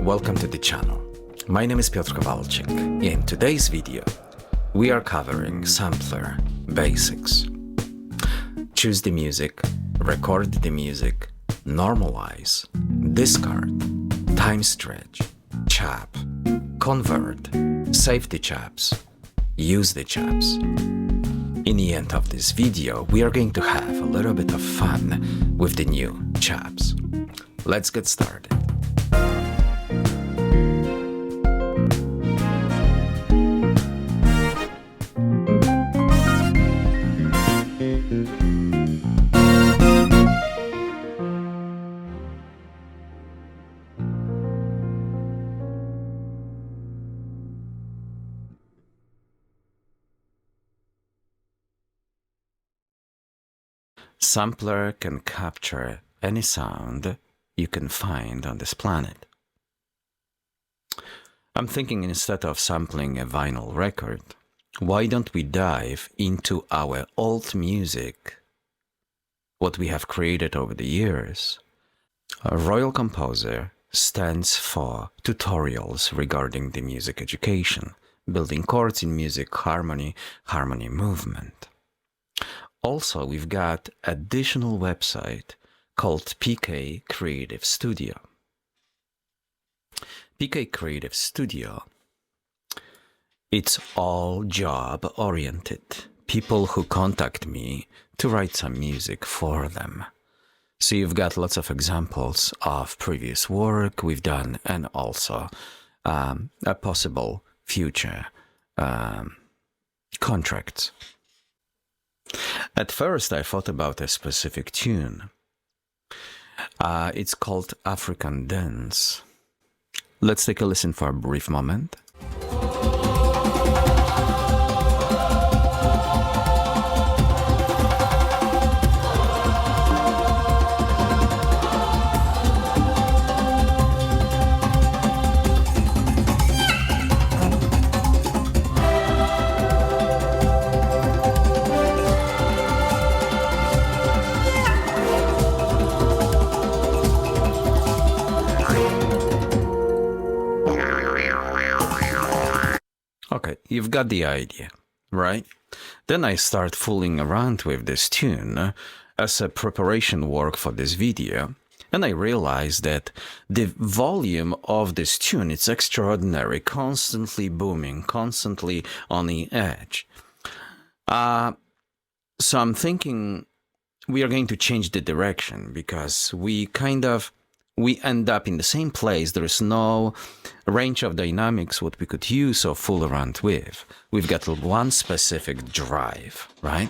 welcome to the channel. My name is Piotr Kowalczyk. In today's video, we are covering sampler basics. Choose the music, record the music, normalize, discard, time stretch, chap, convert, save the chaps, use the chaps. In the end of this video, we are going to have a little bit of fun with the new chaps. Let's get started. Sampler can capture any sound you can find on this planet. I'm thinking instead of sampling a vinyl record, why don't we dive into our old music, what we have created over the years? A Royal Composer stands for tutorials regarding the music education, building chords in music, harmony movement. Also, we've got additional website called PK Creative Studio. PK Creative Studio, it's all job oriented. People who contact me to write some music for them. So you've got lots of examples of previous work we've done and also a possible future contracts. At first, I thought about a specific tune. It's called African Dance. Let's take a listen for a brief moment. Okay, you've got the idea, right? Then I start fooling around with this tune as a preparation work for this video, and I realize that the volume of this tune is extraordinary, constantly booming, constantly on the edge. So I'm thinking we are going to change the direction because we end up in the same place. There is no range of dynamics what we could use or fool around with. We've got one specific drive, right?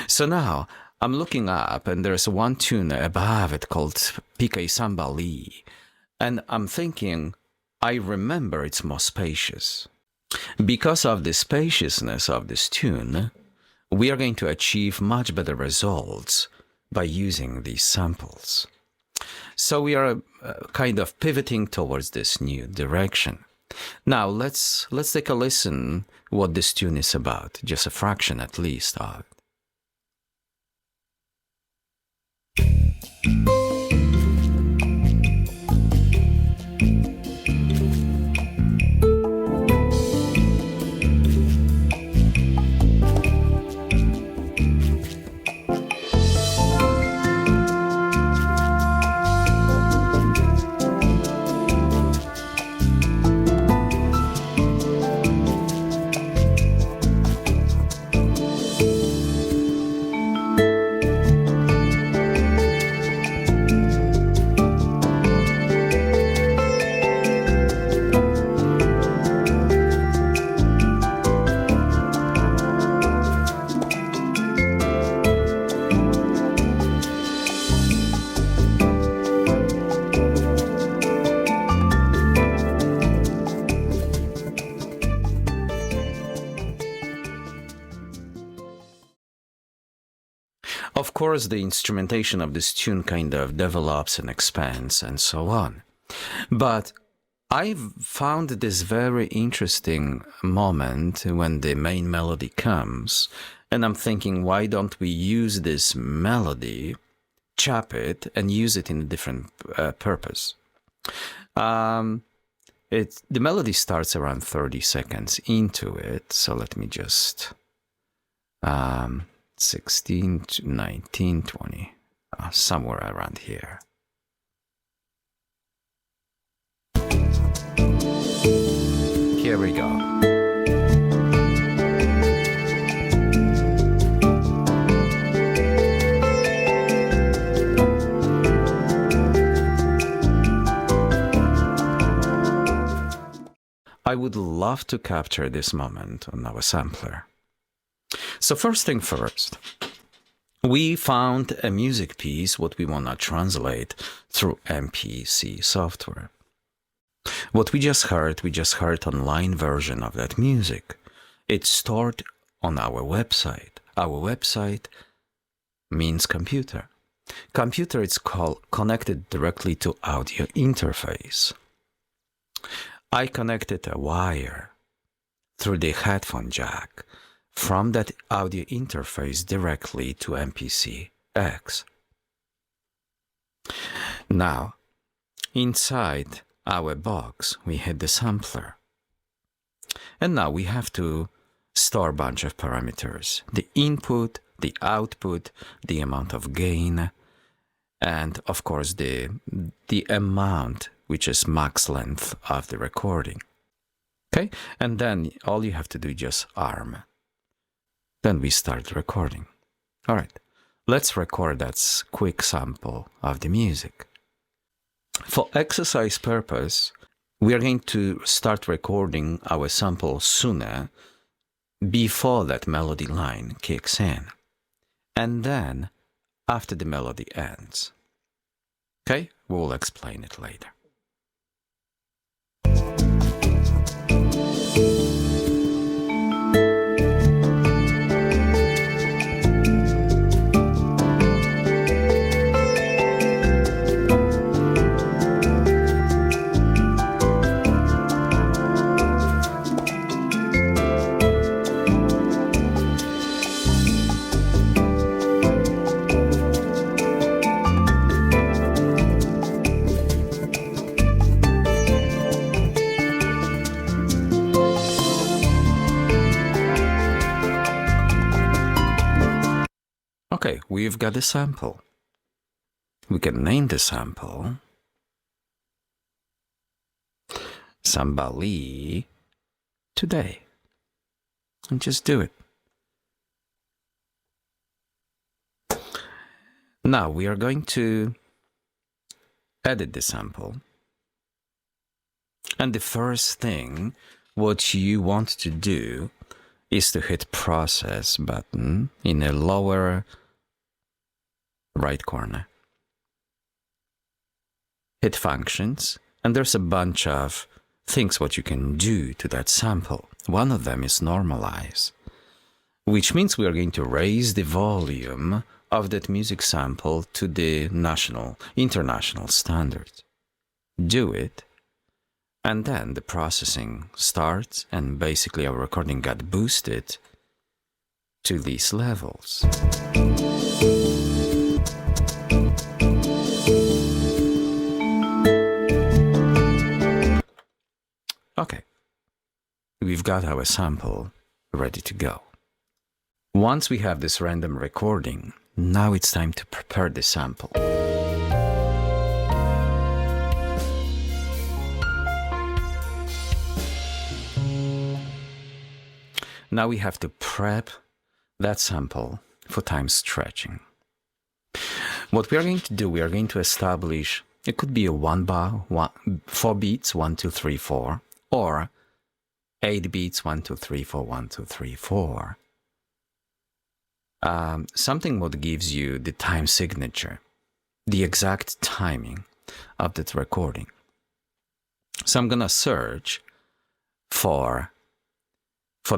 So now I'm looking up and there's one tune above it called PK Samba Lee. And I'm thinking, I remember it's more spacious. Because of the spaciousness of this tune, we are going to achieve much better results by using these samples. So we are kind of pivoting towards this new direction. Now let's take a listen what this tune is about, just a fraction at least of it. Of course, the instrumentation of this tune kind of develops and expands and so on. But I've found this very interesting moment when the main melody comes, and I'm thinking, why don't we use this melody, chop it, and use it in a different purpose? The melody starts around 30 seconds into it. So let me just 16 to 19, 20, somewhere around here. Here we go. I would love to capture this moment on our sampler. So first thing first, we found a music piece what we want to translate through MPC software. What we just heard online version of that music. It's stored on our website. Our website means computer. Computer is connected directly to audio interface. I connected a wire through the headphone jack from that audio interface directly to mpcx. Now, inside our box, we had the sampler. And now we have to store a bunch of parameters. The input, the output, the amount of gain, and of course the amount, which is max length of the recording. Okay, and then all you have to do is just arm. Then we start recording. All right, let's record that quick sample of the music. For exercise purpose, we are going to start recording our sample sooner before that melody line kicks in, and then after the melody ends. Okay, we'll explain it later. Okay, we've got a sample. We can name the sample Somebody Today. And just do it. Now we are going to edit the sample. And the first thing what you want to do is to hit process button in the lower right corner. Hit functions, and there's a bunch of things what you can do to that sample. One of them is normalize, which means we are going to raise the volume of that music sample to the international standards. Do it, and then the processing starts, and basically our recording got boosted to these levels. Okay, we've got our sample ready to go. Once we have this random recording, now it's time to prepare the sample. Now we have to prep that sample for time stretching. What we are going to do, we are going to establish, it could be a 1 bar, 4 beats, 1, 2, 3, 4, or 8 beats, 1, 2, 3, 4, 1, 2, 3, 4. Something what gives you the time signature, the exact timing of that recording. So I'm gonna search for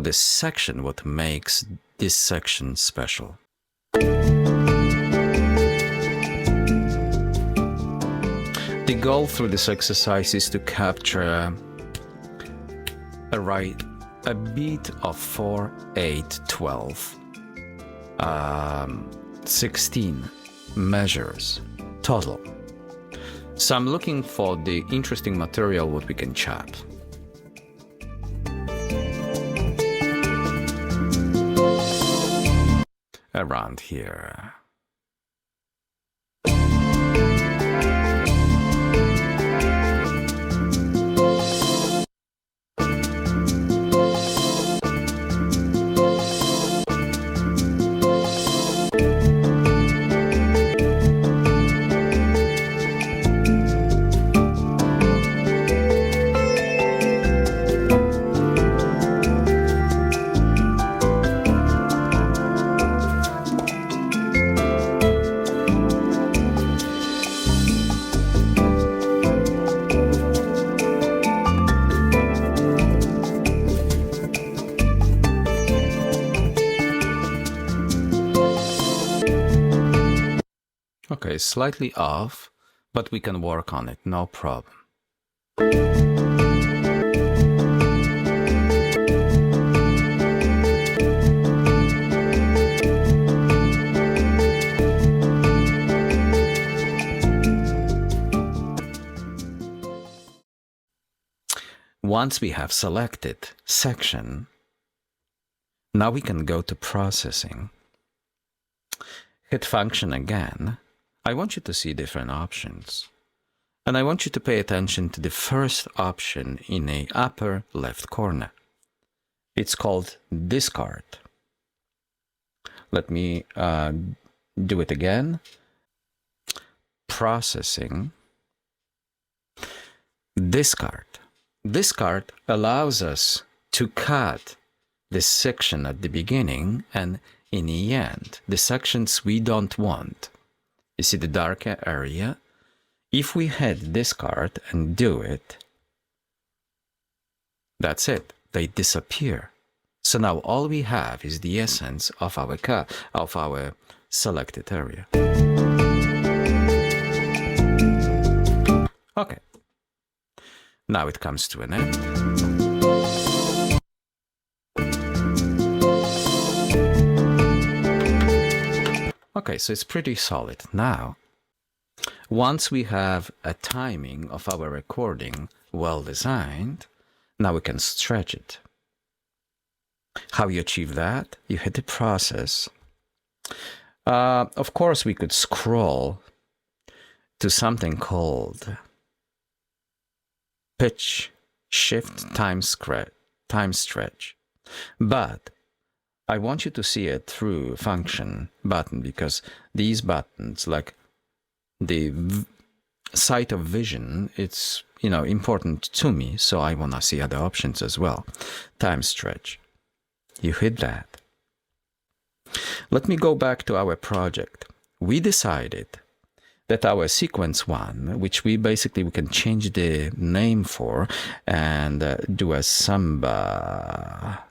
this section, what makes this section special. The goal through this exercise is to capture a beat of 4, 8, 12, 16 measures total. So I'm looking for the interesting material what we can chop. Around here. Okay, slightly off, but we can work on it, no problem. Once we have selected section, now we can go to processing. Hit function again. I want you to see different options. And I want you to pay attention to the first option in the upper left corner. It's called discard. Let me do it again. Processing. Discard. Discard allows us to cut this section at the beginning and in the end, the sections we don't want. You see the darker area? If we hit discard and do it, that's it. They disappear. So now all we have is the essence of our selected area. Okay. Now it comes to an end. Okay, so it's pretty solid. Now, once we have a timing of our recording well designed, now we can stretch it. How you achieve that? You hit the process. Of course, we could scroll to something called pitch shift time stretch. But I want you to see it through function button, because these buttons, like the sight of vision, it's important to me, so I want to see other options as well. Time stretch. You hit that. Let me go back to our project. We decided that our sequence 1, which we can change the name for and do a samba.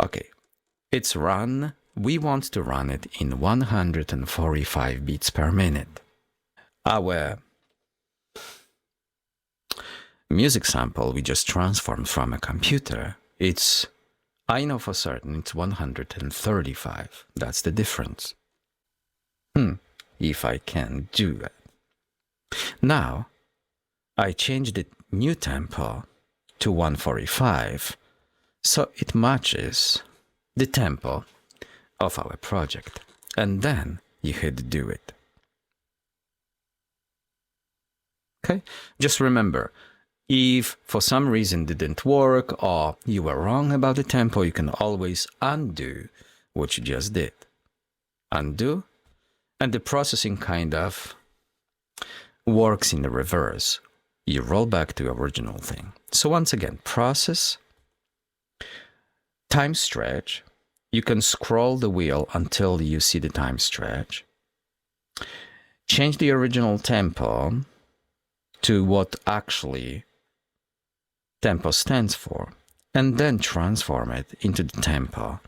Okay, it's run. We want to run it in 145 beats per minute. Our music sample we just transformed from a computer, I know for certain it's 135. That's the difference. If I can do that. Now, I changed the new tempo to 145, so it matches the tempo of our project. And then you hit do it. Okay? Just remember, if for some reason it didn't work or you were wrong about the tempo, you can always undo what you just did. Undo, and the processing kind of works in the reverse. You roll back to the original thing. So once again, process, time stretch. You can scroll the wheel until you see the time stretch. Change the original tempo to what actually tempo stands for, and then transform it into the tempo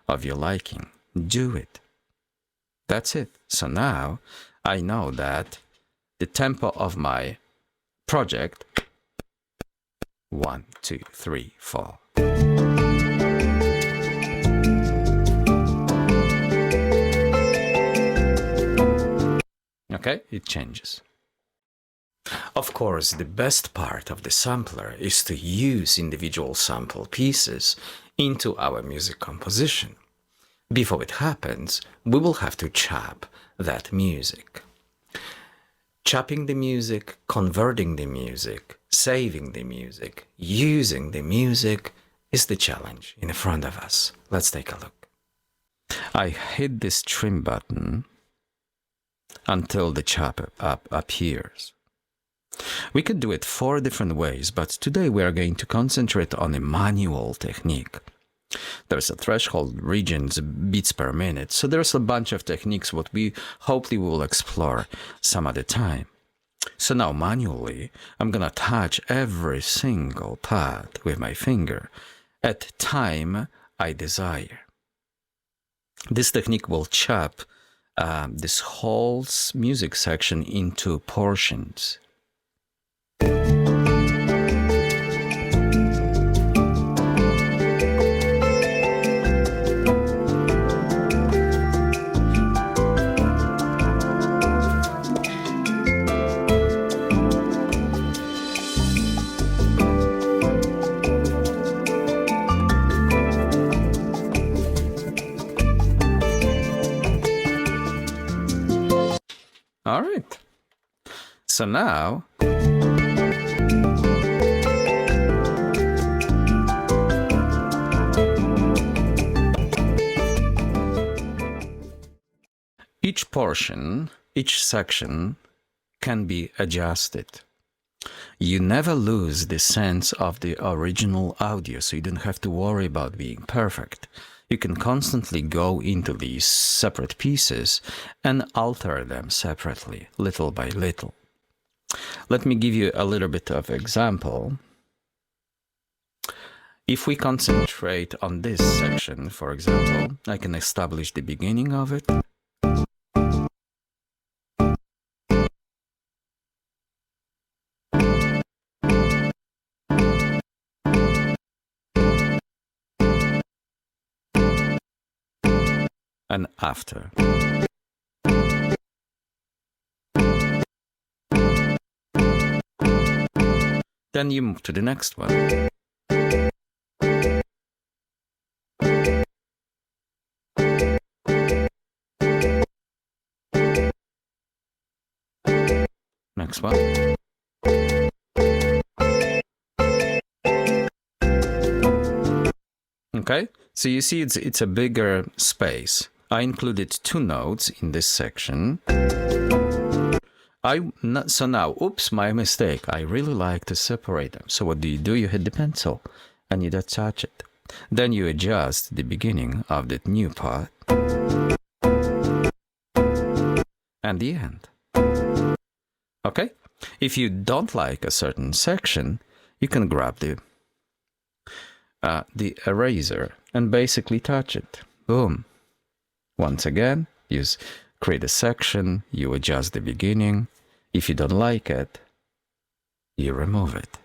of your liking. Do it. That's it. So now I know that the tempo of my project, 1, 2, 3, 4. Okay, it changes. Of course, the best part of the sampler is to use individual sample pieces into our music composition. Before it happens, we will have to chop that music. Chopping the music, converting the music, saving the music, using the music is the challenge in front of us. Let's take a look. I hit this trim button until the chop up appears. We could do it 4 different ways, but today we are going to concentrate on a manual technique. There's a threshold regions, beats per minute, so there's a bunch of techniques what we hopefully will explore some other time. So now manually, I'm gonna touch every single pad with my finger at time I desire. This technique will chop this whole music section into portions. All right. So now each portion, each section can be adjusted. You never lose the sense of the original audio, so you don't have to worry about being perfect. You can constantly go into these separate pieces and alter them separately, little by little. Let me give you a little bit of example. If we concentrate on this section, for example, I can establish the beginning of it. And after. Then you move to the next one. Next one. Okay, so you see it's a bigger space. I included 2 notes in this section. So now, oops, my mistake. I really like to separate them. So what do? You hit the pencil and you detach it. Then you adjust the beginning of that new part and the end. Okay? If you don't like a certain section, you can grab the eraser and basically touch it. Boom. Once again, create a section, you adjust the beginning. If you don't like it, you remove it.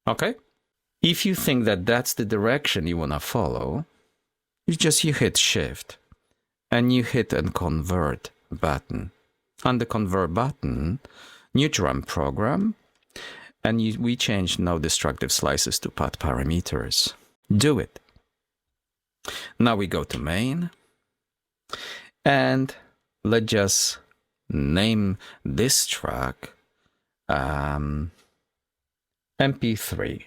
Okay? If you think that that's the direction you want to follow, you hit Shift and you hit and Convert button. On the Convert button, new drum program, and we change no destructive slices to path parameters. Do it. Now we go to Main, and let's just name this track MP3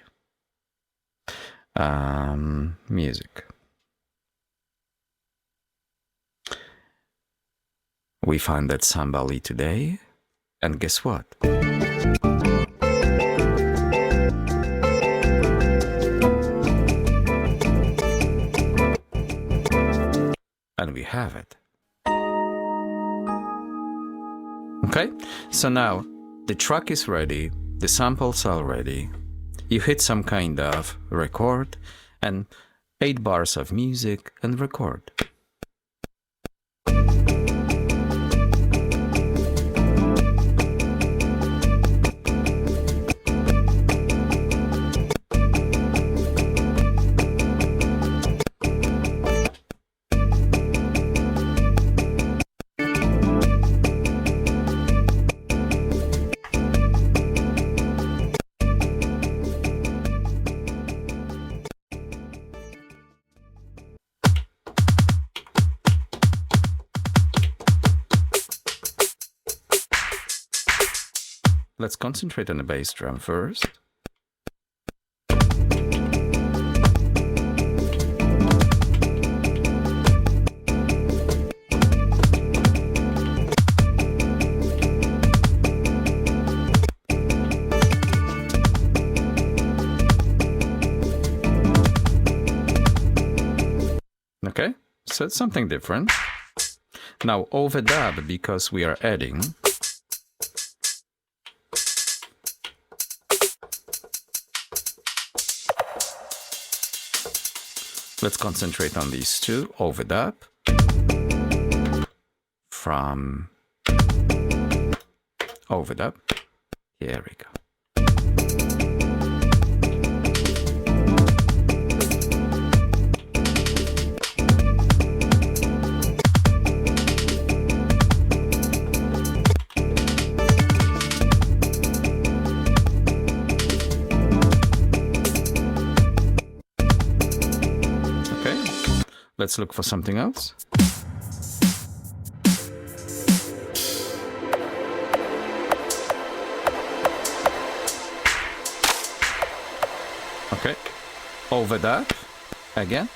music. We find that somebody today, and guess what? And we have it. Okay, so now the track is ready. the sample's all ready. You hit some kind of record and 8 bars of music and record. Let's concentrate on the bass drum first. Okay, so it's something different. Now overdub, because we are adding. Let's concentrate on these two. Overdub from overdub. Here we go. Let's look for something else. Okay, overdub again.